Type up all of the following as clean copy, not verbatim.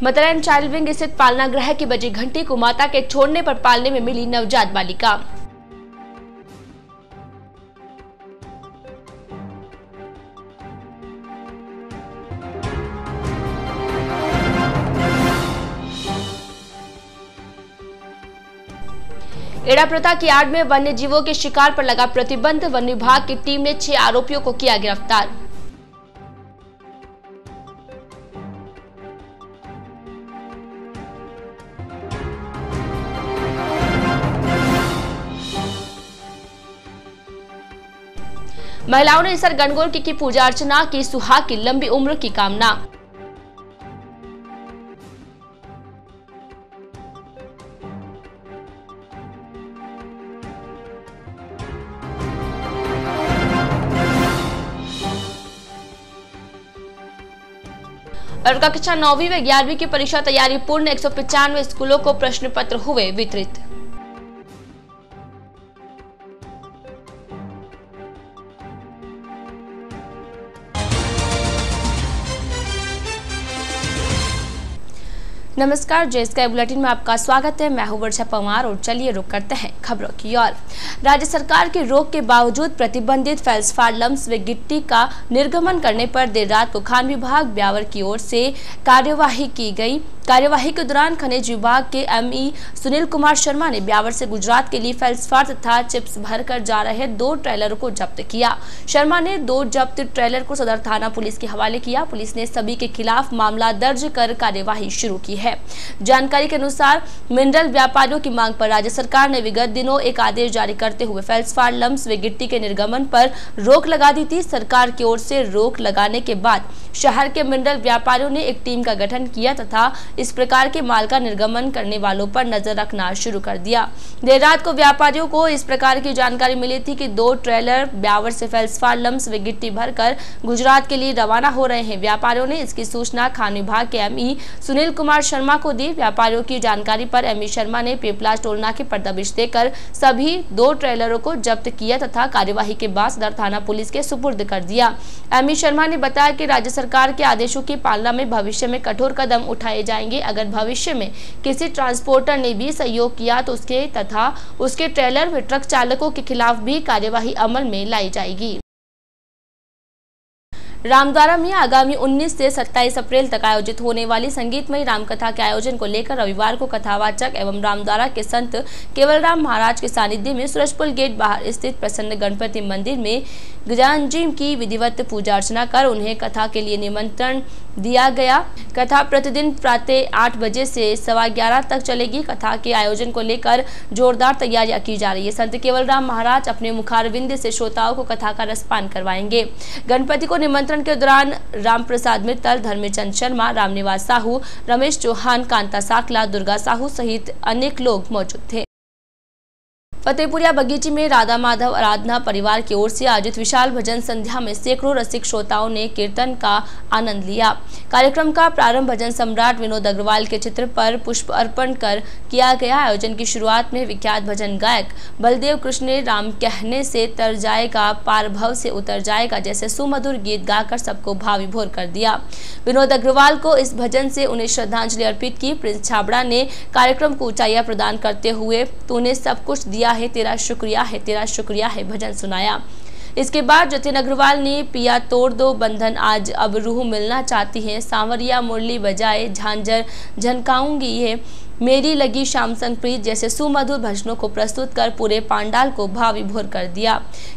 Mother and child wing स्थित पालना गृह की बजी घंटी को माता के छोड़ने पर पालने में मिली नवजात बालिका। एड़ाप्रथा की आड़ में वन्य जीवों के शिकार पर लगा प्रतिबंध, वन विभाग की टीम ने 6 आरोपियों को किया गिरफ्तार। महिलाओं ने इसर गणगौर की पूजा अर्चना की, सुहाग की लंबी उम्र की कामना। और कक्षा 9वीं व 11वीं की परीक्षा तैयारी पूर्ण, 195 स्कूलों को प्रश्न पत्र हुए वितरित। नमस्कार, जय स्काई बुलेटिन में आपका स्वागत है। मैं हूं वर्षा पवार और चलिए रुक करते हैं खबरों की ओर। राज्य सरकार की रोक के बावजूद प्रतिबंधित फेल्सपार लम्स व गिट्टी का निर्गमन करने पर देर रात को खान विभाग ब्यावर की ओर से कार्यवाही की गई। कार्यवाही के दौरान खनिज विभाग के एमई सुनील कुमार शर्मा ने ब्यावर से गुजरात के लिए फेल्सपार तथा चिप्स भरकर जा रहे 2 ट्रेलरों को जब्त किया। शर्मा ने 2 जब्त ट्रेलर को सदर थाना पुलिस के हवाले किया। पुलिस ने सभी के खिलाफ मामला दर्ज कर कार्यवाही शुरू की है। जानकारी के अनुसार मिनरल व्यापारियों की मांग पर राज्य सरकार ने विगत दिनों एक आदेश जारी करते हुए फेल्सपार लम्स व गिट्टी के निर्गमन पर रोक लगा दी थी। सरकार की ओर से रोक लगाने के बाद शहर के मिनरल व्यापारियों ने एक टीम का गठन किया तथा इस प्रकार के माल का निर्गमन करने वालों पर नजर रखना शुरू कर दिया। देर रात को व्यापारियों को इस प्रकार की जानकारी मिली थी कि 2 ट्रेलर ब्यावर से फेल्सपार लम्स व गिट्टी भरकर गुजरात के लिए रवाना हो रहे हैं। व्यापारियों ने इसकी सूचना खान विभाग के एमई सुनील कुमार शर्मा को दी। व्यापारियों की जानकारी पर एमई शर्मा ने पीपलास टोलनाके पर दबिश देकर सभी 2 ट्रेलरों को जब्त किया तथा कार्यवाही के बाद सदर थाना पुलिस के सुपुर्द कर दिया। एमई शर्मा ने बताया कि राज्य सरकार के आदेशों की पालना में भविष्य में कठोर कदम उठाए जाएंगे। अगर भविष्य में किसी ट्रांसपोर्टर ने भी सहयोग किया तो उसके तथा उसके ट्रेलर व ट्रक चालकों के खिलाफ भी कार्यवाही अमल में लाई जाएगी। रामद्वारा में आगामी 19 से 27 अप्रैल तक आयोजित होने वाली संगीतमयी रामकथा के आयोजन को लेकर रविवार को कथावाचक एवं रामद्वारा के संत केवलराम महाराज के सानिध्य में सूरजपुर गेट बाहर स्थित प्रसन्न गणपति मंदिर में गजानन की विधिवत पूजा अर्चना कर उन्हें कथा के लिए निमंत्रण दिया गया। कथा प्रतिदिन प्रातः 8 बजे से 11:15 तक चलेगी। कथा के आयोजन को लेकर जोरदार तैयारियां की जा रही है। संत केवलराम महाराज अपने मुखारविंद से श्रोताओं को कथा का रसपान करवाएंगे। गणपति को निमंत्रण के दौरान राम प्रसाद मित्तल, धर्मचंद शर्मा, रामनिवास साहू, रमेश चौहान, कांता साकला, दुर्गा साहू सहित अनेक लोग मौजूद थे। फतेहपुरिया बगीची में राधा माधव आराधना परिवार की ओर से आयोजित विशाल भजन संध्या में सैकड़ों रसिक श्रोताओं ने कीर्तन का आनंद लिया। कार्यक्रम का प्रारंभ भजन सम्राट विनोद अग्रवाल के चित्र पर पुष्प अर्पण कर किया गया। आयोजन की शुरुआत में विख्यात भजन गायक बलदेव कृष्ण ने राम कहने से तर जाएगा, पार भव से उतर जाएगा जैसे सुमधुर गीत गाकर सबको भाव विभोर कर दिया। विनोद अग्रवाल को इस भजन से उन्हें श्रद्धांजलि अर्पित की। प्रिंस छाबड़ा ने कार्यक्रम को ऊंचाइयां प्रदान करते हुए तूने सब कुछ दिया है, तेरा शुक्रिया है भजन सुनाया। इसके बाद जतिन अग्रवाल ने पिया तोड़ दो बंधन आज अब रूह मिलना चाहती है, सांवरिया मुरली बजाए झांझर झनकाऊंगी ये मेरी लगी श्याम संग प्रीत जैसे सुमधुर भजनों को प्रस्तुत कर पूरे पांडाल को भाव विभोर कर दिया।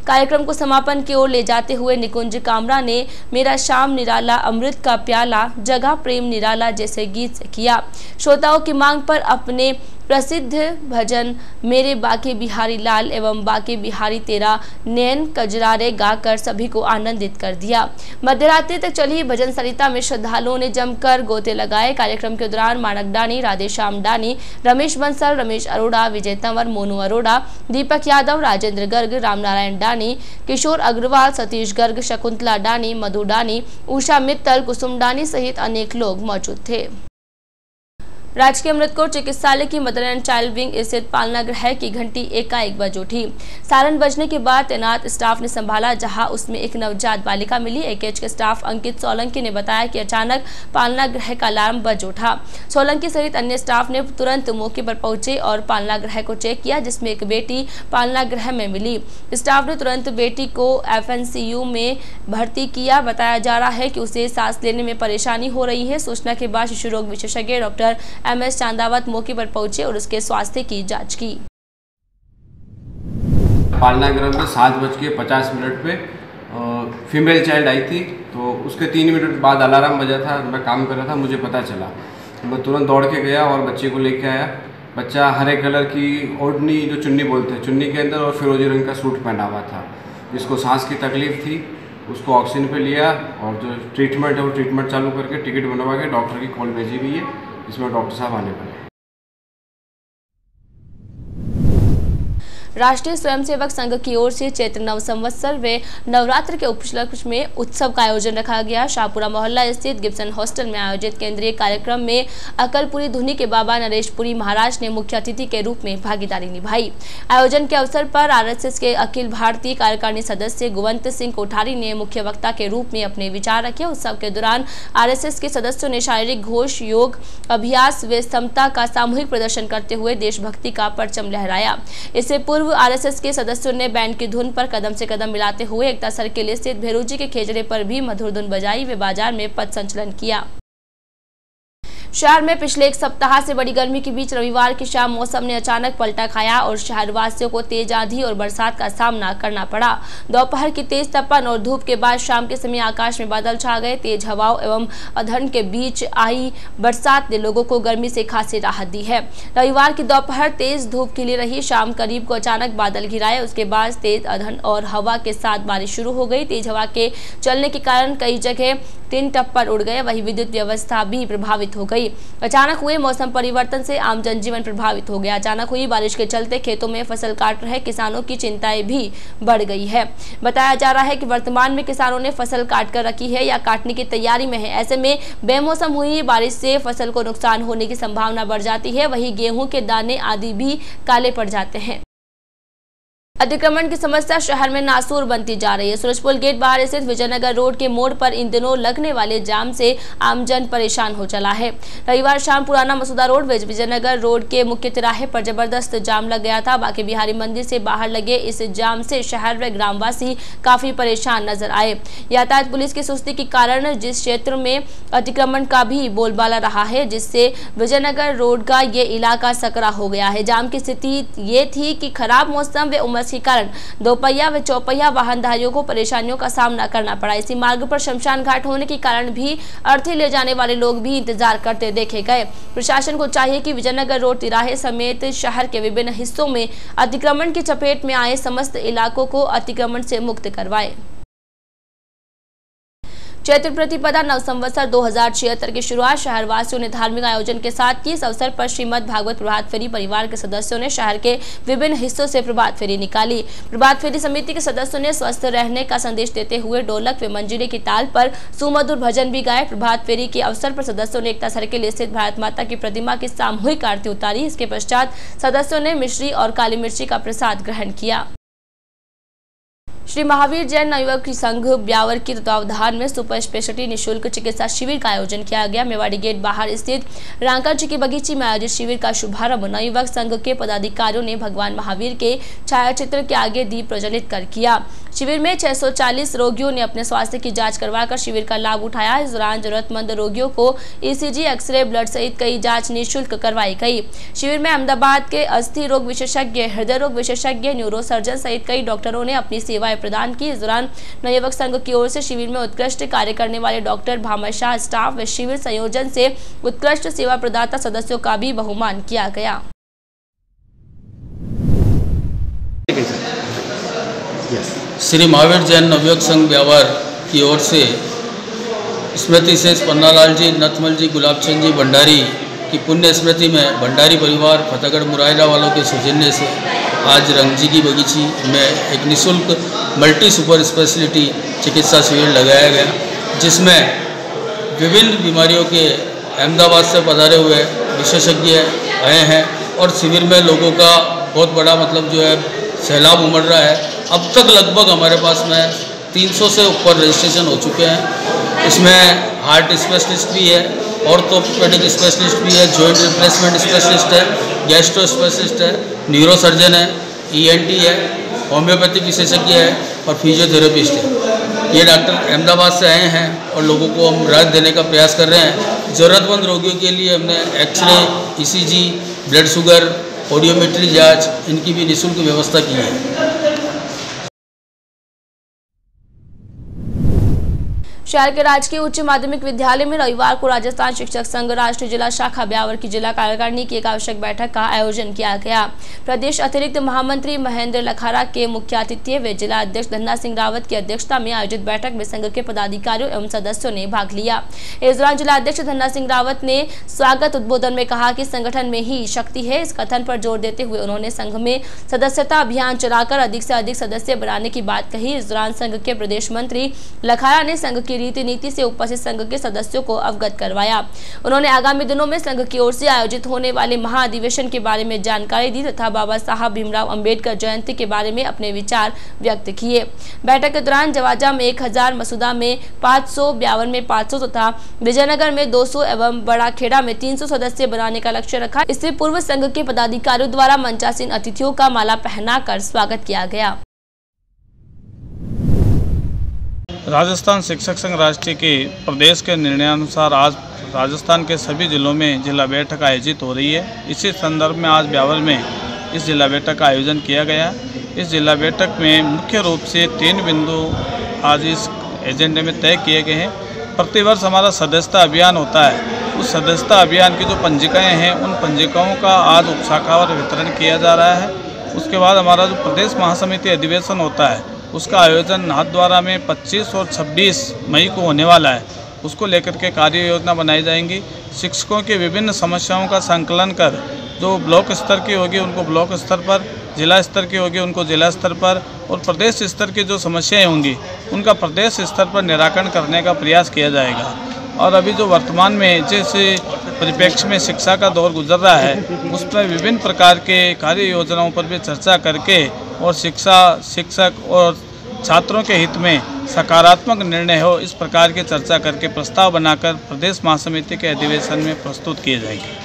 कार्यक्रम को समापन की ओर ले जाते हुए निकुंज कामरा ने मेरा श्याम निराला अमृत का प्याला जगह प्रेम निराला जैसे गीत से किया। श्रोताओं की मांग पर अपने प्रसिद्ध भजन मेरे बाके बिहारी लाल एवं बाके बिहारी तेरा नैन कजरारे गाकर सभी को आनंदित कर दिया। मध्यरात्रि तक चली भजन सरिता में श्रद्धालुओं ने जमकर गोते लगाए। कार्यक्रम के दौरान मानक डानी, राधेश्याम डानी, रमेश बंसल, रमेश अरोड़ा, विजय तंवर, मोनू अरोड़ा, दीपक यादव, राजेंद्र गर्ग, रामनारायण डानी, किशोर अग्रवाल, सतीश गर्ग, शकुंतला डानी, मधु डानी, उषा मित्तल, कुसुम डानी सहित अनेक लोग मौजूद थे। राजकीय अमृतकोट चिकित्सालय की मदर एंड चाइल्ड विंग स्थित पालना गृह की घंटी एकाएक बज उठी। सायरन बजने के बाद तैनात स्टाफ ने संभाला, जहां उसमें एक नवजात बालिका मिली। एकेएच के स्टाफ अंकित सोलंकी ने बताया कि अचानक पालना गृह का अलार्म बज उठा। सोलंकी सहित अन्य स्टाफ ने तुरंत मौके पर पहुंचे और पालना गृह को चेक किया, जिसमें एक बेटी पालना गृह में मिली। स्टाफ ने तुरंत बेटी को FNCU में भर्ती किया। बताया जा रहा है कि उसे सांस लेने में परेशानी हो रही है। सूचना के बाद शिशु रोग विशेषज्ञ डॉक्टर MS चांदावत मौके पर पहुंचे और उसके स्वास्थ्य की जांच की। पालना गृह में 7:50 पे फीमेल चाइल्ड आई थी, तो उसके 3 मिनट बाद अलार्म बजा था। मैं काम कर रहा था, मुझे पता चला, मैं तुरंत दौड़ के गया और बच्चे को लेके आया। बच्चा हरे कलर की ओढ़नी, जो चुन्नी बोलते हैं, चुन्नी के अंदर और फिरोजी रंग का सूट पहना हुआ था। जिसको सांस की तकलीफ थी, उसको ऑक्सीजन पे लिया और जो ट्रीटमेंट है वो ट्रीटमेंट चालू करके टिकट बनवा के डॉक्टर की कॉल भेजी हुई है, जिसमें डॉक्टर साहब आने वाले हैं। राष्ट्रीय स्वयंसेवक संघ की ओर से चैत्र नव संवत्सर व नवरात्र के उपलक्ष्य में उत्सव का आयोजन रखा गया। शाहपुरा मोहल्ला स्थित गिब्सन हॉस्टल में आयोजित केंद्रीय कार्यक्रम में अकलपुरी धुनी के बाबा नरेशपुरी महाराज ने मुख्य अतिथि के रूप में भागीदारी निभाई। आयोजन के अवसर पर RSS के अखिल भारतीय कार्यकारिणी सदस्य गुवंत सिंह कोठारी ने मुख्य वक्ता के रूप में अपने विचार रखे। उत्सव के दौरान RSS के सदस्यों ने शारीरिक घोष, योग अभ्यास व समता का सामूहिक प्रदर्शन करते हुए देशभक्ति का परचम लहराया। इससे पूर्व RSS के सदस्यों ने बैंड की धुन पर कदम से कदम मिलाते हुए एकता सर्किल स्थित भेरूजी के खेजड़े पर भी मधुर धुन बजाई व बाजार में पथ संचलन किया। शहर में पिछले एक सप्ताह से बड़ी गर्मी के बीच रविवार की शाम मौसम ने अचानक पलटा खाया और शहरवासियों को तेज आंधी और बरसात का सामना करना पड़ा। दोपहर की तेज तपन और धूप के बाद शाम के समय आकाश में बादल छा गए। तेज हवाओं एवं अधन के बीच आई बरसात ने लोगों को गर्मी से खासी राहत दी है। रविवार की दोपहर तेज धूप खिली रही। शाम करीब को अचानक बादल घिराए, उसके बाद तेज अधन और हवा के साथ बारिश शुरू हो गई। तेज हवा के चलने के कारण कई जगह टिन टप्पर उड़ गए, वही विद्युत व्यवस्था भी प्रभावित हो गई। अचानक हुए मौसम परिवर्तन से आम जनजीवन प्रभावित हो गया। अचानक हुई बारिश के चलते खेतों में फसल काट रहे किसानों की चिंताएं भी बढ़ गई है। बताया जा रहा है कि वर्तमान में किसानों ने फसल काट कर रखी है या काटने की तैयारी में है। ऐसे में बेमौसम हुई बारिश से फसल को नुकसान होने की संभावना बढ़ जाती है। वही गेहूं के दाने आदि भी काले पड़ जाते हैं। अतिक्रमण की समस्या शहर में नासूर बनती जा रही है। सूरजपुर गेट बाहर स्थित विजयनगर रोड के मोड़ पर इन दिनों लगने वाले जाम से आमजन परेशान हो चला है। रविवार शाम पुराना मसूदा रोड विजयनगर रोड के मुख्य तिराहे पर जबरदस्त जाम लग गया था। बाकी बिहारी मंदिर से बाहर लगे इस जाम से शहर व ग्रामवासी काफी परेशान नजर आए। यातायात पुलिस की सुस्ती के कारण जिस क्षेत्र में अतिक्रमण का भी बोलबाला रहा है, जिससे विजयनगर रोड का ये इलाका सकरा हो गया है। जाम की स्थिति ये थी कि खराब मौसम व उमस के कारण दोपहिया व चौपहिया वाहनधारियों को परेशानियों का सामना करना पड़ा। इसी मार्ग पर शमशान घाट होने के कारण भी अर्थी ले जाने वाले लोग भी इंतजार करते देखे गए। प्रशासन को चाहिए कि विजयनगर रोड तिराहे समेत शहर के विभिन्न हिस्सों में अतिक्रमण की चपेट में आए समस्त इलाकों को अतिक्रमण से मुक्त करवाए। चैत्र प्रतिपदा नव संवत्सर 2076 की शुरुआत शहरवासियों ने धार्मिक आयोजन के साथ की। इस अवसर पर श्रीमद् भागवत प्रभात फेरी परिवार के सदस्यों ने शहर के विभिन्न हिस्सों से प्रभात फेरी निकाली। प्रभात फेरी समिति के सदस्यों ने स्वस्थ रहने का संदेश देते हुए ढोलक व मंजीरे की ताल पर सुमधुर भजन भी गाए। प्रभात फेरी के अवसर पर सदस्यों ने एकता सर्किल स्थित भारत माता की प्रतिमा की सामूहिक आरती उतारी। इसके पश्चात सदस्यों ने मिश्री और काली मिर्ची का प्रसाद ग्रहण किया। श्री महावीर जैन नवयुवक संघ ब्यावर के तत्वावधान में सुपर स्पेशलिटी निःशुल्क चिकित्सा शिविर का आयोजन किया गया। मेवाड़ी गेट बाहर स्थित रांका जी की बगीची में आयोजित शिविर का शुभारंभ नवयुवक संघ के पदाधिकारियों ने भगवान महावीर के छायाचित्र के आगे दीप प्रज्वलित कर किया। शिविर में 640 रोगियों ने अपने स्वास्थ्य की जांच करवाकर शिविर का लाभ उठाया। इस दौरान जरूरतमंद रोगियों को ECG, एक्सरे, ब्लड सहित कई जांच निःशुल्क करवाई गई। शिविर में अहमदाबाद के अस्थि रोग विशेषज्ञ, हृदय रोग विशेषज्ञ, न्यूरो सर्जन सहित कई डॉक्टरों ने अपनी सेवाएं प्रदान की। इस दौरान नवयुवक संघ की ओर से शिविर में उत्कृष्ट कार्य करने वाले डॉक्टर भामाशाह स्टाफ व शिविर संयोजन से उत्कृष्ट सेवा प्रदाता सदस्यों का भी बहुमान किया गया। श्री महावीर जैन नवयुवक संघ ब्यावर की ओर से स्मृति शेष पन्नालाल जी, नथमल जी, गुलाबचंद जी भंडारी की पुण्य स्मृति में भंडारी परिवार फतेहगढ़ मुराइला वालों के सौजन्य से आज रंगजी की बगीची में एक निःशुल्क मल्टी सुपर स्पेशलिटी चिकित्सा शिविर लगाया गया, जिसमें विभिन्न बीमारियों के अहमदाबाद से पधारे हुए विशेषज्ञ आए हैं और शिविर में लोगों का बहुत बड़ा मतलब जो है सैलाब उमड़ रहा है। अब तक लगभग हमारे पास में 300 से ऊपर रजिस्ट्रेशन हो चुके हैं। इसमें हार्ट स्पेशलिस्ट भी है, ऑर्थोपेडिक स्पेशलिस्ट भी है, जॉइंट रिप्लेसमेंट स्पेशलिस्ट है, गैस्ट्रो स्पेशलिस्ट है, न्यूरो सर्जन है, ENT है, होम्योपैथिक विशेषज्ञ है और फिजियोथेरेपिस्ट है। ये डॉक्टर अहमदाबाद से आए हैं और लोगों को हम राहत देने का प्रयास कर रहे हैं। ज़रूरतमंद रोगियों के लिए हमने x ray, ECG, blood sugar, audiometry जांच, इनकी भी निःशुल्क व्यवस्था की है। शहर के राजकीय उच्च माध्यमिक विद्यालय में रविवार को राजस्थान शिक्षक संघ राष्ट्रीय जिला शाखा ब्यावर की जिला कार्यकारिणी की एक आवश्यक बैठक का आयोजन किया गया। प्रदेश अतिरिक्त महामंत्री महेंद्र लखारा के मुख्य आतिथ्य व जिला अध्यक्ष धन्ना सिंह रावत की अध्यक्षता में आयोजित बैठक में संघ के पदाधिकारियों एवं सदस्यों ने भाग लिया। इस दौरान जिला अध्यक्ष धन्ना सिंह रावत ने स्वागत उद्बोधन में कहा कि संगठन में ही शक्ति है। इस कथन पर जोर देते हुए उन्होंने संघ में सदस्यता अभियान चलाकर अधिक से अधिक सदस्य बनाने की बात कही। इस दौरान संघ के प्रदेश मंत्री लखारा ने संघ की रीति नीति से उपस्थित संघ के सदस्यों को अवगत करवाया। उन्होंने आगामी दिनों में संघ की ओर से आयोजित होने वाले महाअधिवेशन के बारे में जानकारी दी तथा बाबा साहब भीमराव अंबेडकर जयंती के बारे में अपने विचार व्यक्त किए। बैठक के दौरान जवाजा में 1000, मसूदा में 500, ब्यावर में 500 तथा विजयनगर में 200 एवं बड़ा खेड़ा में 300 सदस्य बनाने का लक्ष्य रखा। इससे पूर्व संघ के पदाधिकारियों द्वारा मंचासीन अतिथियों का माला पहनाकर स्वागत किया गया। राजस्थान शिक्षक संघ राष्ट्रीय के प्रदेश के निर्णयानुसार आज राजस्थान के सभी जिलों में जिला बैठक आयोजित हो रही है। इसी संदर्भ में आज ब्यावर में इस जिला बैठक का आयोजन किया गया। इस जिला बैठक में मुख्य रूप से 3 बिंदु आज इस एजेंडे में तय किए गए हैं। प्रतिवर्ष हमारा सदस्यता अभियान होता है। उस सदस्यता अभियान की जो पंजिकाएँ हैं उन पंजिकाओं का आज उपशाखावार वितरण किया जा रहा है। उसके बाद हमारा जो प्रदेश महासमिति अधिवेशन होता है उसका आयोजन नाथद्वारा में 25 और 26 मई को होने वाला है। उसको लेकर के कार्य योजना बनाई जाएंगी। शिक्षकों की विभिन्न समस्याओं का संकलन कर जो ब्लॉक स्तर की होगी उनको ब्लॉक स्तर पर, जिला स्तर की होगी उनको जिला स्तर पर और प्रदेश स्तर की जो समस्याएं होंगी उनका प्रदेश स्तर पर निराकरण करने का प्रयास किया जाएगा। और अभी जो वर्तमान में जैसे परिप्रेक्ष्य में शिक्षा का दौर गुजर रहा है उस पर विभिन्न प्रकार के कार्य योजनाओं पर भी चर्चा करके और शिक्षक और छात्रों के हित में सकारात्मक निर्णय हो इस प्रकार की चर्चा करके प्रस्ताव बनाकर प्रदेश महासमिति के अधिवेशन में प्रस्तुत किए जाएंगे।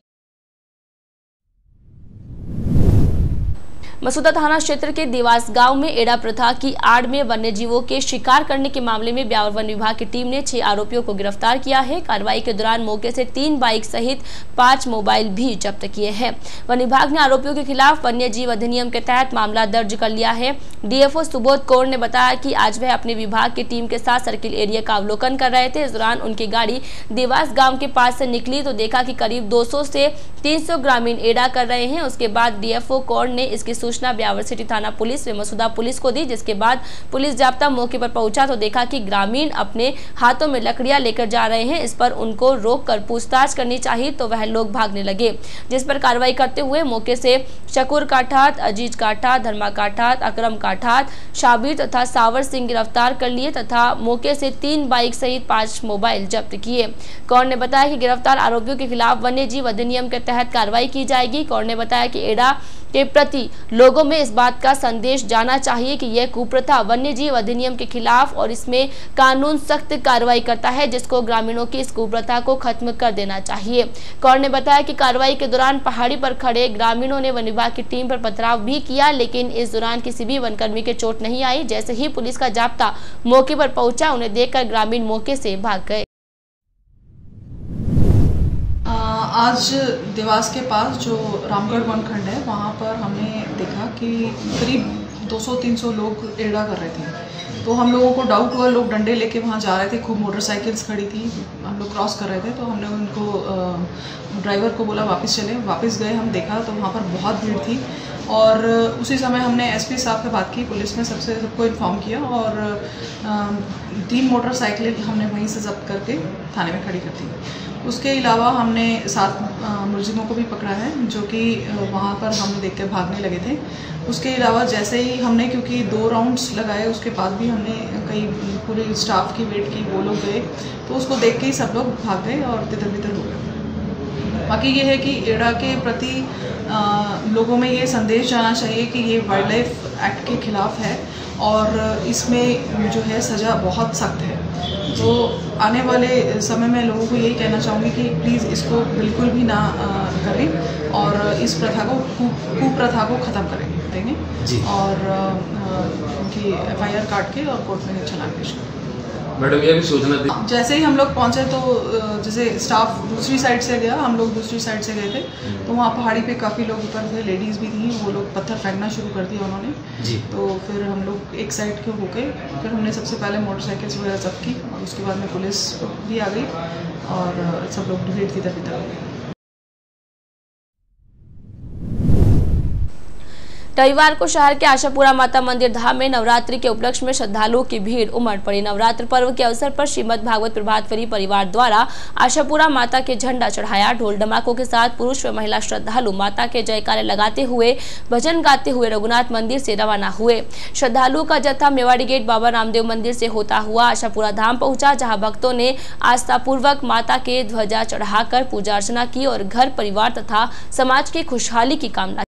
मसूदा थाना क्षेत्र के देवास गांव में एड़ा प्रथा की आड़ में वन्य जीवों के शिकार करने के मामले में ब्यावर वन विभाग की टीम ने 6 आरोपियों को गिरफ्तार किया है। कार्रवाई के दौरान मौके से 3 बाइक सहित 5 मोबाइल भी जब्त किए हैं। वन विभाग ने आरोपियों के खिलाफ वन्य जीव अधिनियम के तहत मामला दर्ज कर लिया है। DFO सुबोध कौर ने बताया कि आज वह अपने विभाग की टीम के साथ सर्किल एरिया का अवलोकन कर रहे थे। इस दौरान उनकी गाड़ी देवास गाँव के पास से निकली तो देखा कि करीब 200 से 300 ग्रामीण एड़ा कर रहे हैं। उसके बाद DFO कौर ने इसकी सूचना ब्यावर सिटी थाना पुलिस व मसूदा पुलिस को दी, जिसके बाद पुलिस जाब्ता मौके पर पहुंचा तो देखा कि ग्रामीण अपने हाथों में लकड़ियां लेकर जा रहे हैं। इस पर उनको रोककर पूछताछ करनी चाहिए तो वह लोग भागने लगे, जिस पर कार्रवाई करते हुए मौके से शकूर काठात, अजीज काठात, धर्मा काठात, अकरम काठात, शाबिर तथा सावर सिंह गिरफ्तार कर लिए तथा मौके से 3 बाइक सहित 5 मोबाइल जब्त किए। कौर ने बताया कि गिरफ्तार आरोपियों के खिलाफ वन्य जीव अधिनियम के तहत कार्रवाई की जाएगी। कौर ने बताया कि एड़ा के प्रति लोगों में इस बात का संदेश जाना चाहिए कि यह कुप्रथा वन्य जीव अधिनियम के खिलाफ और इसमें कानून सख्त कार्रवाई करता है, जिसको ग्रामीणों की इस कुप्रथा को खत्म कर देना चाहिए। कौर ने बताया कि कार्रवाई के दौरान पहाड़ी पर खड़े ग्रामीणों ने वन विभाग की टीम पर पथराव भी किया, लेकिन इस दौरान किसी भी वनकर्मी के चोट नहीं आई। जैसे ही पुलिस का जाब्ता मौके पर पहुंचा उन्हें देखकर ग्रामीण मौके से भाग गए। आज देवास के पास जो रामगढ़ वनखंड है वहाँ पर हमने देखा कि करीब 200-300 लोग एड़ा कर रहे थे। तो हम लोगों को डाउट हुआ, लोग डंडे लेके वहाँ जा रहे थे, खूब मोटरसाइकिल्स खड़ी थी, हम लोग क्रॉस कर रहे थे। तो हमने उनको ड्राइवर को बोला वापस चले। वापस गए, हम देखा तो वहाँ पर बहुत भीड़ थी और उसी समय हमने SP साहब से बात की, पुलिस ने सबको इन्फॉर्म किया और 3 मोटरसाइकिलें हमने वहीं से जब्त करके थाने में खड़ी कर दी। उसके अलावा हमने 7 मुलजिमों को भी पकड़ा है जो कि वहाँ पर हमने देख कर भागने लगे थे। उसके अलावा जैसे ही हमने, क्योंकि 2 राउंड्स लगाए उसके बाद भी हमने कई पूरे स्टाफ की वेट की, वो लोग गए तो उसको देख के ही सब लोग भाग गए और तितर बितर हो गए। बाकी ये है कि एड़ा के प्रति लोगों में ये संदेश जाना चाहिए कि ये वाइल्ड लाइफ एक्ट के खिलाफ है और इसमें जो है सज़ा बहुत सख्त है। तो आने वाले समय में लोगों को यही कहना चाहूँगी कि प्लीज़ इसको बिल्कुल भी ना करें और इस प्रथा को कुप्रथा को ख़त्म करेंगे और उनकी FIR काट के और कोर्ट में चालान पेश करें। मैडम ये भी सूचना दी, जैसे ही हम लोग पहुंचे तो जैसे स्टाफ दूसरी साइड से गया, हम लोग दूसरी साइड से गए थे तो वहाँ पहाड़ी पे काफ़ी लोग ऊपर थे, लेडीज़ भी थी, वो लोग पत्थर फेंकना शुरू कर दिया उन्होंने जी। तो फिर हम लोग एक साइड के हो गए, फिर हमने सबसे पहले मोटरसाइकिल्स वगैरह जब्त की और उसके बाद में पुलिस भी आ गई और सब लोग डिबेट की तरफ हो गए। रविवार को शहर के आशापुरा माता मंदिर धाम में नवरात्रि के उपलक्ष्य में श्रद्धालुओं की भीड़ उमड़ पड़ी। नवरात्र पर्व के अवसर पर श्रीमद् भागवत प्रभात फेरी परिवार द्वारा आशापुरा माता के झंडा चढ़ाया। ढोल ढमाकों के साथ पुरुष व महिला श्रद्धालु माता के जयकारे लगाते हुए भजन गाते हुए रघुनाथ मंदिर से रवाना हुए। श्रद्धालुओं का जत्था मेवाड़ी गेट बाबा रामदेव मंदिर से होता हुआ आशापुरा धाम पहुंचा, जहाँ भक्तों ने आस्थापूर्वक माता के ध्वजा चढ़ाकर पूजा अर्चना की और घर परिवार तथा समाज की खुशहाली की कामना।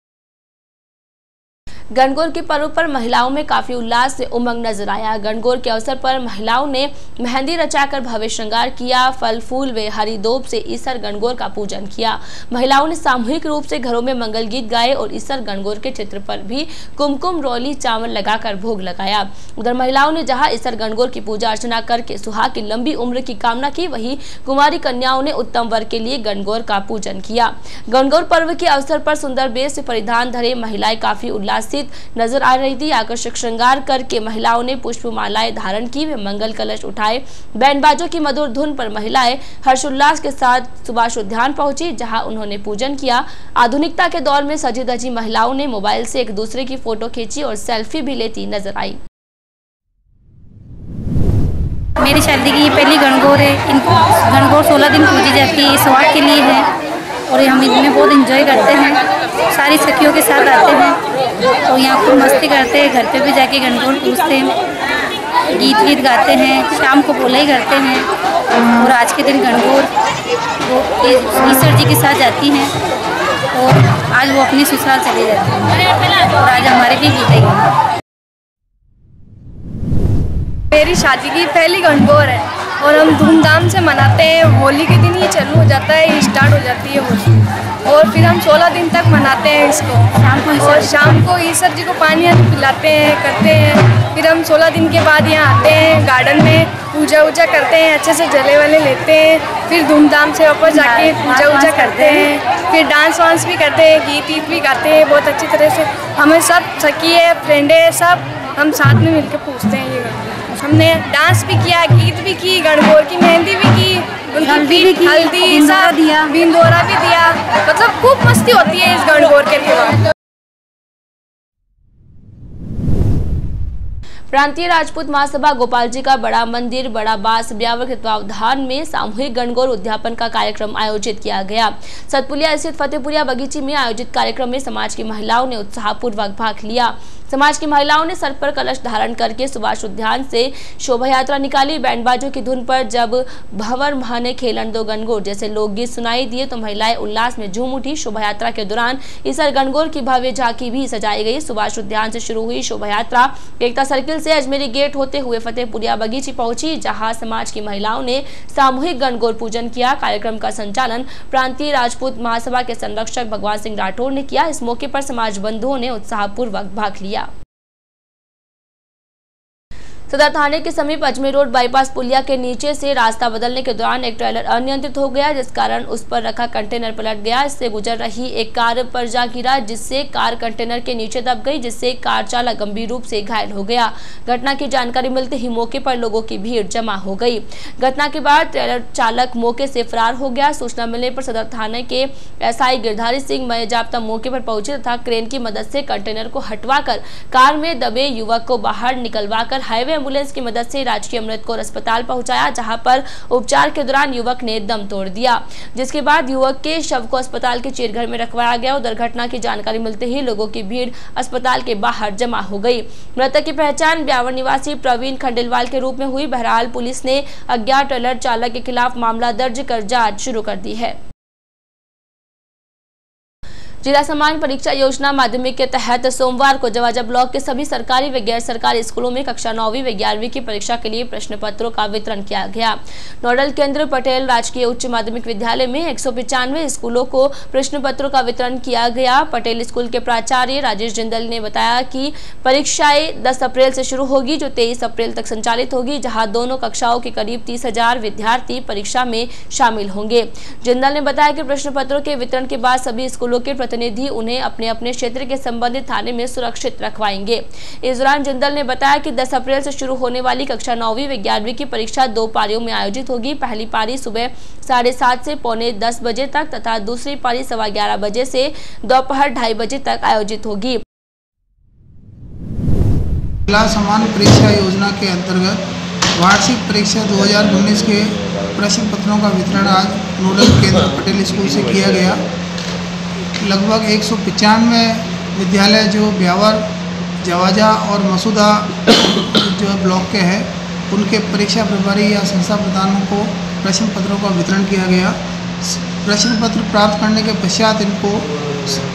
गणगौर के पर्व पर महिलाओं में काफी उल्लास से उमंग नजर आया। गणगौर के अवसर पर महिलाओं ने मेहंदी रचाकर भव्य श्रृंगार किया, फल फूल व हरी दोब से ईसर गणगौर का पूजन किया। महिलाओं ने सामूहिक रूप से घरों में मंगल गीत गाए और ईसर गणगौर के चित्र पर भी कुमकुम रोली चावल लगाकर भोग लगाया। उधर महिलाओं ने जहां ईसर गणगौर की पूजा अर्चना करके सुहाग की लंबी उम्र की कामना की, वहीं कुमारी कन्याओं ने उत्तम वर के लिए गणगौर का पूजन किया। गणगौर पर्व के अवसर पर सुंदर वेश परिधान धरे महिलाएं काफी उल्लासित नजर आ रही थी। आकर्षक श्रृंगार करके महिलाओं ने पुष्पमालाएं धारण की व मंगल कलश उठाए। बैंड बाजों की मधुर धुन पर महिलाएं हर्षोल्लास के साथ सुभाष उद्यान पहुंची, जहां उन्होंने पूजन किया। आधुनिकता के दौर में सजी धजी महिलाओं ने मोबाइल से एक दूसरे की फोटो खींची और सेल्फी भी लेती नजर आई। मेरी शादी की ये पहली गणगौर है। गणगौर 16 दिन पूजी जाती है, सुहाग के लिए है और हम इनमें बहुत एंजॉय करते हैं। सारी सखियों के साथ आते हैं तो यहाँ खूब मस्ती करते हैं। घर पे भी जाके गणगौर पूजते हैं, गीत गाते हैं, शाम को बोला ही करते हैं। और आज के दिन गणगौर वो ईश्वर जी के साथ जाती हैं और आज वो अपनी ससुराल चले जाती हैं और आज हमारे भी गीत है। मेरी शादी की पहली गणगौर है और हम धूमधाम से मनाते हैं। होली के दिन ये चालू हो जाता है, स्टार्ट हो जाती है होली और फिर हम 16 दिन तक मनाते हैं इसको। और शाम को ईश्वर जी को पानी पिलाते हैं, करते हैं। फिर हम 16 दिन के बाद यहाँ आते हैं, गार्डन में पूजा वूजा करते हैं, अच्छे से जले वाले लेते हैं। फिर धूमधाम से वापस जाके पूजा वूजा करते हैं। फिर डांस वांस भी करते हैं, गीत भी गाते हैं बहुत अच्छी तरह से। हमें सब सखी है, फ्रेंड है, सब हम साथ में मिलकर पूछते हैं। ये हमने डांस भी किया, गीत भी की, गणगौर की मेहंदी भी की, हल्दी सब बिंदोरा भी दिया। मतलब खूब मस्ती होती है इस गणगौर के त्योहार। प्रांतीय राजपूत महासभा गोपाल जी का बड़ा मंदिर बड़ा बास ब्यावर के तत्वावधान में सामूहिक गणगौर उद्यापन का कार्यक्रम आयोजित किया गया। सतपुलिया स्थित फतेहपुरिया बगीचे में आयोजित कार्यक्रम में समाज की महिलाओं ने उत्साहपूर्वक भाग लिया। समाज की महिलाओं ने सर पर कलश धारण करके सुभाष उद्यान से शोभा यात्रा निकाली। बैंडबाजों की धुन पर जब भंवर महाने खेलन दो गणगौर जैसे लोकगीत सुनाई दिए तो महिलाएं उल्लास में झूम उठी। शोभा यात्रा के दौरान ईसर गणगौर की भव्य झांकी भी सजाई गई। सुभाष उद्यान से शुरू हुई शोभा यात्रा एकता सर्किल से अजमेरी गेट होते हुए फतेहपुरिया बगीचे पहुंची, जहां समाज की महिलाओं ने सामूहिक गणगौर पूजन किया। कार्यक्रम का संचालन प्रांतीय राजपूत महासभा के संरक्षक भगवान सिंह राठौर ने किया। इस मौके पर समाज बंधुओं ने उत्साहपूर्वक भाग लिया। सदर थाने के समीप अजमेर रोड बाईपास पुलिया के नीचे से रास्ता बदलने के दौरान एक ट्रेलर अनियंत्रित हो गया, जिस कारण उस पर रखा कंटेनर पलट गया। इससे गुजर रही एक कार पर जा गिरा, जिससे कार कंटेनर के नीचे दब गई, जिससे कार चालक गंभीर रूप से घायल हो गया। घटना की जानकारी मिलते ही मौके पर लोगों की भीड़ जमा हो गई। घटना के बाद ट्रेलर चालक मौके से फरार हो गया। सूचना मिलने पर सदर थाने के एसआई गिरधारी सिंह मयजाब्ता मौके पर पहुंचे तथा क्रेन की मदद से कंटेनर को हटवाकर कार में दबे युवक को बाहर निकलवाकर हाईवे एम्बुलेंस की मदद से राजकीय अमृत कौर अस्पताल पहुंचाया, जहां पर उपचार के दौरान युवक ने दम तोड़ दिया, जिसके बाद युवक के शव को अस्पताल के चेरघर में रखवाया गया। उधर घटना की जानकारी मिलते ही लोगों की भीड़ अस्पताल के बाहर जमा हो गई। मृतक की पहचान ब्यावर निवासी प्रवीण खंडेलवाल के रूप में हुई। बहरहाल पुलिस ने अज्ञात ट्रेलर चालक के खिलाफ मामला दर्ज कर जांच शुरू कर दी है। जिला समान परीक्षा योजना माध्यमिक के तहत सोमवार को जवाजा ब्लॉक के सभी सरकारी व गैर सरकारी स्कूलों में कक्षा 9वीं व 11वीं की परीक्षा के लिए प्रश्न पत्रों का वितरण किया गया। नोडल केंद्र पटेल राजकीय उच्च माध्यमिक विद्यालय में 195 स्कूलों को प्रश्न पत्रों का वितरण किया गया। पटेल स्कूल के प्राचार्य राजेश जिंदल ने बताया कि परीक्षाएं 10 अप्रैल से शुरू होगी, जो 23 अप्रैल तक संचालित होगी, जहां दोनों कक्षाओं के करीब 30,000 विद्यार्थी परीक्षा में शामिल होंगे। जिंदल ने बताया कि प्रश्न पत्रों के वितरण के बाद सभी स्कूलों के प्रतिनिधि उन्हें अपने अपने क्षेत्र के संबंधित थाने में सुरक्षित रखवाएंगे। इस दौरान जिंदल ने बताया कि 10 अप्रैल से शुरू होने वाली कक्षा 9वीं व 11वीं की परीक्षा 2 पारियों में आयोजित होगी। पहली पारी सुबह 7:30 से पौने 10 बजे तक तथा दूसरी पारी 11:15 बजे से दोपहर 2:30 बजे तक आयोजित होगी। जिला समान परीक्षा योजना के अंतर्गत वार्षिक परीक्षा 2019 के प्रश्न पत्रों का वितरण आज नोडल केंद्र पटेल स्कूल से किया गया। लगभग 195 विद्यालय जो ब्यावर, जवाजा और मसूदा जो ब्लॉक के हैं, उनके परीक्षा प्रभारी या संस्था प्रधानों को प्रश्न पत्रों का वितरण किया गया। प्रश्न पत्र प्राप्त करने के पश्चात इनको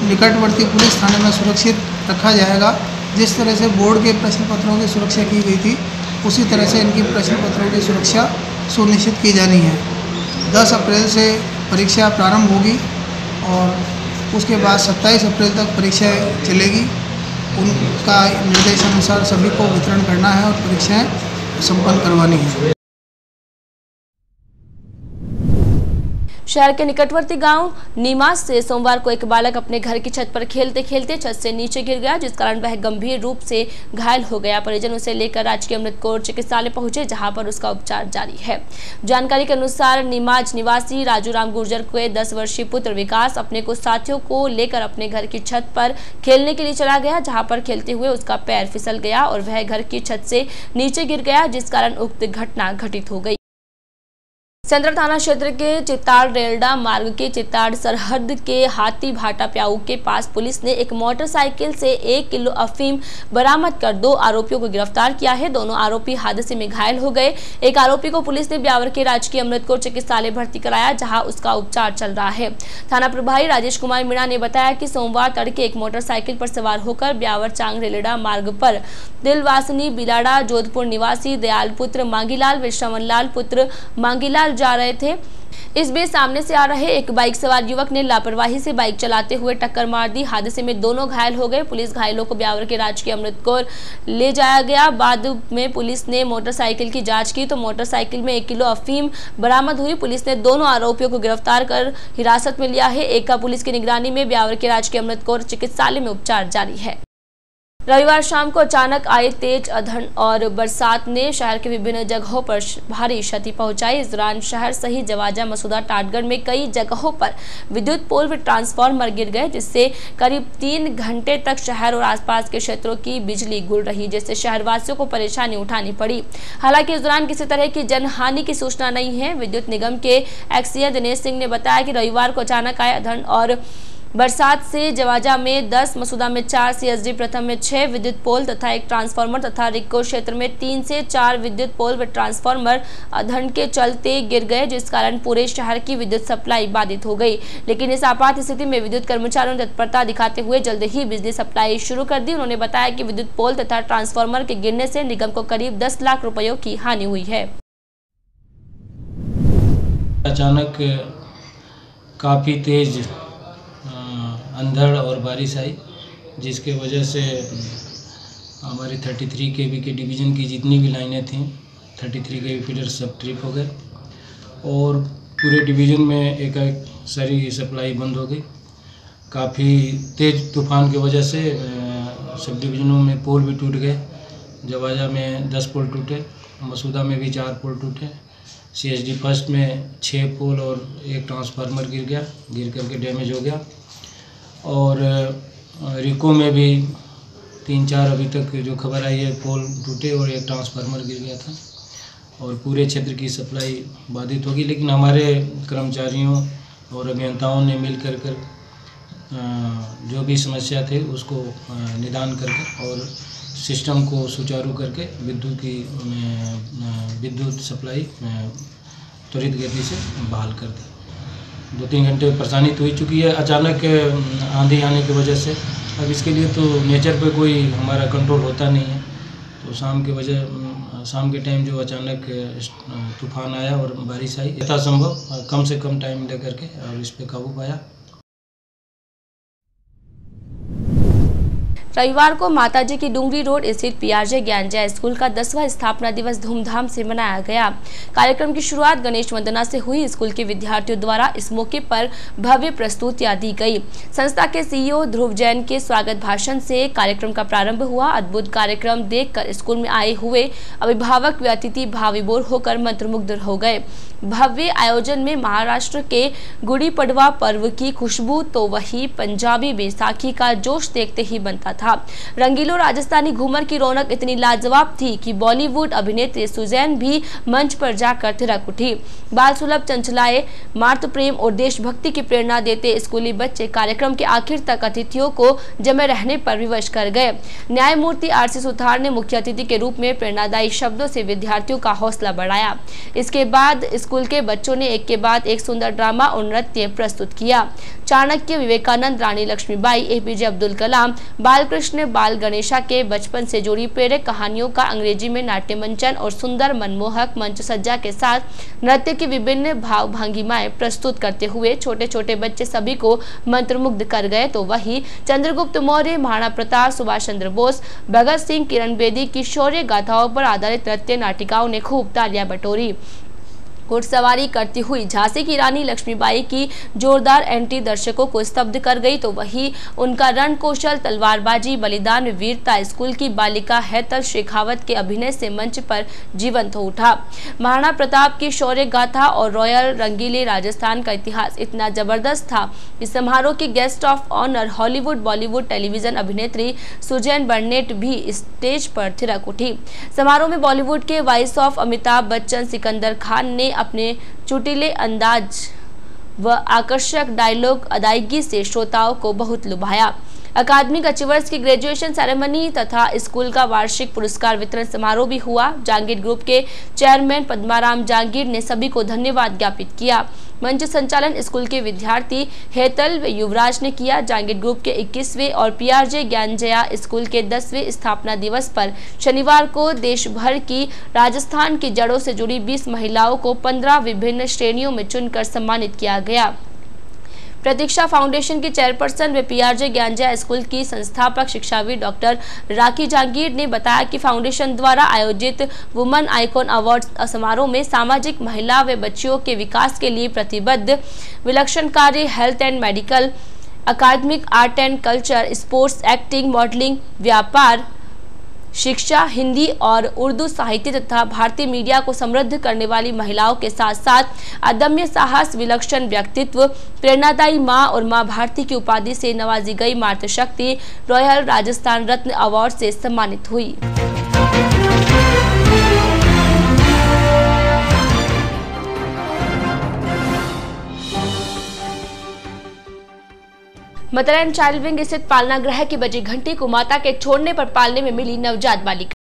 निकटवर्ती पुलिस थाने में सुरक्षित रखा जाएगा। जिस तरह से बोर्ड के प्रश्न पत्रों की सुरक्षा की गई थी, उसी तरह से इनकी प्रश्न पत्रों की सुरक्षा सुनिश्चित की जानी है। 10 अप्रैल से परीक्षा प्रारंभ होगी और उसके बाद 27 अप्रैल तक परीक्षाएं चलेगी। उनका निर्देशानुसार सभी को वितरण करना है और परीक्षाएं संपन्न करवानी है। शहर के निकटवर्ती गांव नीमास से सोमवार को एक बालक अपने घर की छत पर खेलते खेलते छत से नीचे गिर गया, जिस कारण वह गंभीर रूप से घायल हो गया। परिजन उसे लेकर राजकीय अमृत कौर चिकित्सालय पहुंचे, जहां पर उसका उपचार जारी है। जानकारी के अनुसार नीमाज निवासी राजू राम गुर्जर के 10 वर्षीय पुत्र विकास अपने कुछ साथियों को लेकर अपने घर की छत पर खेलने के लिए चला गया, जहाँ पर खेलते हुए उसका पैर फिसल गया और वह घर की छत से नीचे गिर गया, जिस कारण उक्त घटना घटित हो गई। सेंट्रल थाना क्षेत्र के चित्ताड़ रेलडा मार्ग के चित्ताड़ सरहद के हाथी भाटा प्याऊ के पास पुलिस ने एक मोटरसाइकिल से 1 किलो अफीम बरामद कर 2 आरोपियों को गिरफ्तार किया है। दोनों आरोपी हादसे में घायल हो गए। एक आरोपी को पुलिस ने ब्यावर के राजकीय अमृत कौर चिकित्सालय भर्ती कराया, जहां उसका उपचार चल रहा है। थाना प्रभारी राजेश कुमार मीणा ने बताया कि सोमवार तड़के एक मोटरसाइकिल पर सवार होकर ब्यावर चांग रेलडा मार्ग पर दिलवासनी बिलाड़ा जोधपुर निवासी दयाल पुत्र मांगीलाल व श्रवणलाल पुत्र मांगीलाल जा रहे थे। इस बीच सामने से आ रहे एक बाइक सवार युवक ने लापरवाही से बाइक चलाते हुए टक्कर मार दी। हादसे में दोनों घायल हो गए। पुलिस घायलों को ब्यावर के राजकीय अमृत कौर ले जाया गया। बाद में पुलिस ने मोटरसाइकिल की जांच की तो मोटरसाइकिल में 1 किलो अफीम बरामद हुई। पुलिस ने दोनों आरोपियों को गिरफ्तार कर हिरासत में लिया है। एक का पुलिस की निगरानी में ब्यावर के राजकीय अमृत कौर चिकित्सालय में उपचार जारी है। रविवार शाम को अचानक आए तेज अंधड़ और बरसात ने शहर के विभिन्न जगहों पर भारी क्षति पहुंचाई। इस दौरान शहर सहित जवाजा, मसूदा, टाटगढ़ में कई जगहों पर विद्युत पोल व ट्रांसफार्मर गिर गए, जिससे करीब 3 घंटे तक शहर और आसपास के क्षेत्रों की बिजली गुल रही, जिससे शहरवासियों को परेशानी उठानी पड़ी। हालांकि इस दौरान किसी तरह की जनहानि की सूचना नहीं है। विद्युत निगम के एक्सीएन दिनेश सिंह ने बताया कि रविवार को अचानक आए अंधड़ और बरसात से जवाजा में 10, मसूदा में 4, सीएसडी प्रथम में 6 विद्युत पोल तथा 1 ट्रांसफार्मर तथा रिक्को क्षेत्र में 3 से 4 विद्युत पोल व ट्रांसफार्मर अंधड़ के चलते गिर गए, जिस कारण पूरे शहर की विद्युत सप्लाई बाधित हो गई। लेकिन इस आपात स्थिति में विद्युत कर्मचारियों ने तत्परता दिखाते हुए जल्द ही बिजली सप्लाई शुरू कर दी। उन्होंने बताया कि विद्युत पोल तथा ट्रांसफार्मर के गिरने से निगम को करीब 10 लाख रुपयों की हानि हुई है। अचानक काफ़ी तेज अंधड़ और बारिश आई, जिसके वजह से हमारी 33 kV के डिवीज़न की जितनी भी लाइनें थीं 33 kV फीडर सब ट्रिप हो गए और पूरे डिवीज़न में एक सारी सप्लाई बंद हो गई। काफ़ी तेज़ तूफान की वजह से सब डिवीज़नों में पोल भी टूट गए। जवाजा में 10 पोल टूटे, मसूदा में भी 4 पोल टूटे, CSD फर्स्ट में 6 पोल और 1 ट्रांसफार्मर गिर करके डैमेज हो गया और रिको में भी 3-4 अभी तक जो खबर आई है पोल टूटे और 1 ट्रांसफार्मर गिर गया था और पूरे क्षेत्र की सप्लाई बाधित होगी। लेकिन हमारे कर्मचारियों और अभियंताओं ने मिल कर जो भी समस्या थे उसको निदान करके और सिस्टम को सुचारू करके विद्युत सप्लाई त्वरित गति से बहाल कर दी। 2-3 घंटे परेशानी तो ही चुकी है अचानक आंधी आने की वजह से। अब इसके लिए तो नेचर पे कोई हमारा कंट्रोल होता नहीं है, तो शाम के टाइम जो अचानक तूफान आया और बारिश आई, यथासंभव कम से कम टाइम लेकर के और इस पे काबू पाया। रविवार को माताजी की डुंगरी रोड स्थित पीआरजे ज्ञानजय स्कूल का 10वां स्थापना दिवस धूमधाम से मनाया गया। कार्यक्रम की शुरुआत गणेश वंदना से हुई। स्कूल के विद्यार्थियों द्वारा इस मौके पर भव्य प्रस्तुतियां दी गई। संस्था के सीईओ ध्रुव जैन के स्वागत भाषण से कार्यक्रम का प्रारंभ हुआ। अद्भुत कार्यक्रम देखकर स्कूल में आए हुए अभिभावक व अतिथि भावविभोर होकर मंत्रमुग्ध हो गए। भव्य आयोजन में महाराष्ट्र के गुड़ी पड़वा पर्व की खुशबू तो वही पंजाबी बैसाखी का जोश देखते ही बनता था। रंगीलो राजस्थानी घूमर की रौनक इतनी लाजवाब थी कि बॉलीवुड अभिनेत्री सुजैन भी मंच पर जाकर थिरक उठी। बाल सुलभ चंचलाए, मातृ प्रेम और देशभक्ति की प्रेरणा देते स्कूली बच्चे कार्यक्रम के आखिर तक अतिथियों को जमे रहने पर विवश कर गए। न्यायमूर्ति आरसी सुथार ने मुख्य अतिथि के रूप में प्रेरणादायी शब्दों से विद्यार्थियों का हौसला बढ़ाया। इसके बाद स्कूल के बच्चों ने एक के बाद एक सुंदर ड्रामा और नृत्य प्रस्तुत किया। चाणक्य, विवेकानंद, रानी लक्ष्मीबाई, एपीजे अब्दुल कलाम, बालकृष्ण, बाल गणेशा के बचपन से जुड़ी प्रेरक कहानियों का अंग्रेजी में नाट्य मंचन और सुंदर मनमोहक मंच सज्जा के साथ नृत्य की विभिन्न भाव भंगिमाएं प्रस्तुत करते हुए छोटे छोटे बच्चे सभी को मंत्रमुग्ध कर गए। तो वही चंद्रगुप्त मौर्य, महाराणा प्रताप, सुभाष चंद्र बोस, भगत सिंह, किरण बेदी की शौर्य गाथाओं पर आधारित नृत्य नाटिकाओं ने खूब तालियां बटोरी। घुड़सवारी करती हुई झांसी की रानी लक्ष्मीबाई की जोरदार एंट्री दर्शकों को स्तब्ध कर गई। तो वही उनका रण कौशल, तलवारबाजी, बलिदान, वीरता स्कूल की बालिका हैतल शेखावत के अभिनय से मंच पर जीवंत हो उठा। महाराणा प्रताप की शौर्य गाथा और रॉयल रंगीले राजस्थान का इतिहास इतना जबरदस्त था कि समारोह की guest of honour Hollywood Bollywood television अभिनेत्री सुजैन बर्नेट भी स्टेज पर थिरक उठी। समारोह में बॉलीवुड के वॉइस ऑफ अमिताभ बच्चन सिकंदर खान ने अपने चुटीले अंदाज व आकर्षक डायलॉग अदायगी से श्रोताओं को बहुत लुभाया। अकादमिक अचीवर्स की ग्रेजुएशन सेरेमनी तथा स्कूल का वार्षिक पुरस्कार वितरण समारोह भी हुआ। जहांगीर ग्रुप के चेयरमैन पद्माराम जहांगीर ने सभी को धन्यवाद ज्ञापित किया। मंच संचालन स्कूल के विद्यार्थी हेतल व युवराज ने किया। जहांगीर ग्रुप के 21वें और पीआरजे ज्ञानजया स्कूल के 10वें स्थापना दिवस पर शनिवार को देश भर की राजस्थान की जड़ों से जुड़ी 20 महिलाओं को 15 विभिन्न श्रेणियों में चुनकर सम्मानित किया गया। प्रतीक्षा फाउंडेशन की चेयरपर्सन व पीआरजे ज्ञानजया स्कूल की संस्थापक शिक्षाविद डॉक्टर राखी जहांगीर ने बताया कि फाउंडेशन द्वारा आयोजित वुमन आइकॉन अवार्ड समारोह में सामाजिक, महिला व बच्चियों के विकास के लिए प्रतिबद्ध विलक्षण कार्य, हेल्थ एंड मेडिकल, अकादमिक, art and culture, sports, acting, modelling, व्यापार, शिक्षा, हिंदी और उर्दू साहित्य तथा भारतीय मीडिया को समृद्ध करने वाली महिलाओं के साथ साथ अदम्य साहस, विलक्षण व्यक्तित्व, प्रेरणादायी मां और मां भारती की उपाधि से नवाजी गई मातृशक्ति रॉयल राजस्थान रत्न अवार्ड से सम्मानित हुई। मदर एंड चाइल्ड विंग स्थित पालना गृह की बजी घंटी को माता के छोड़ने पर पालने में मिली नवजात बालिका।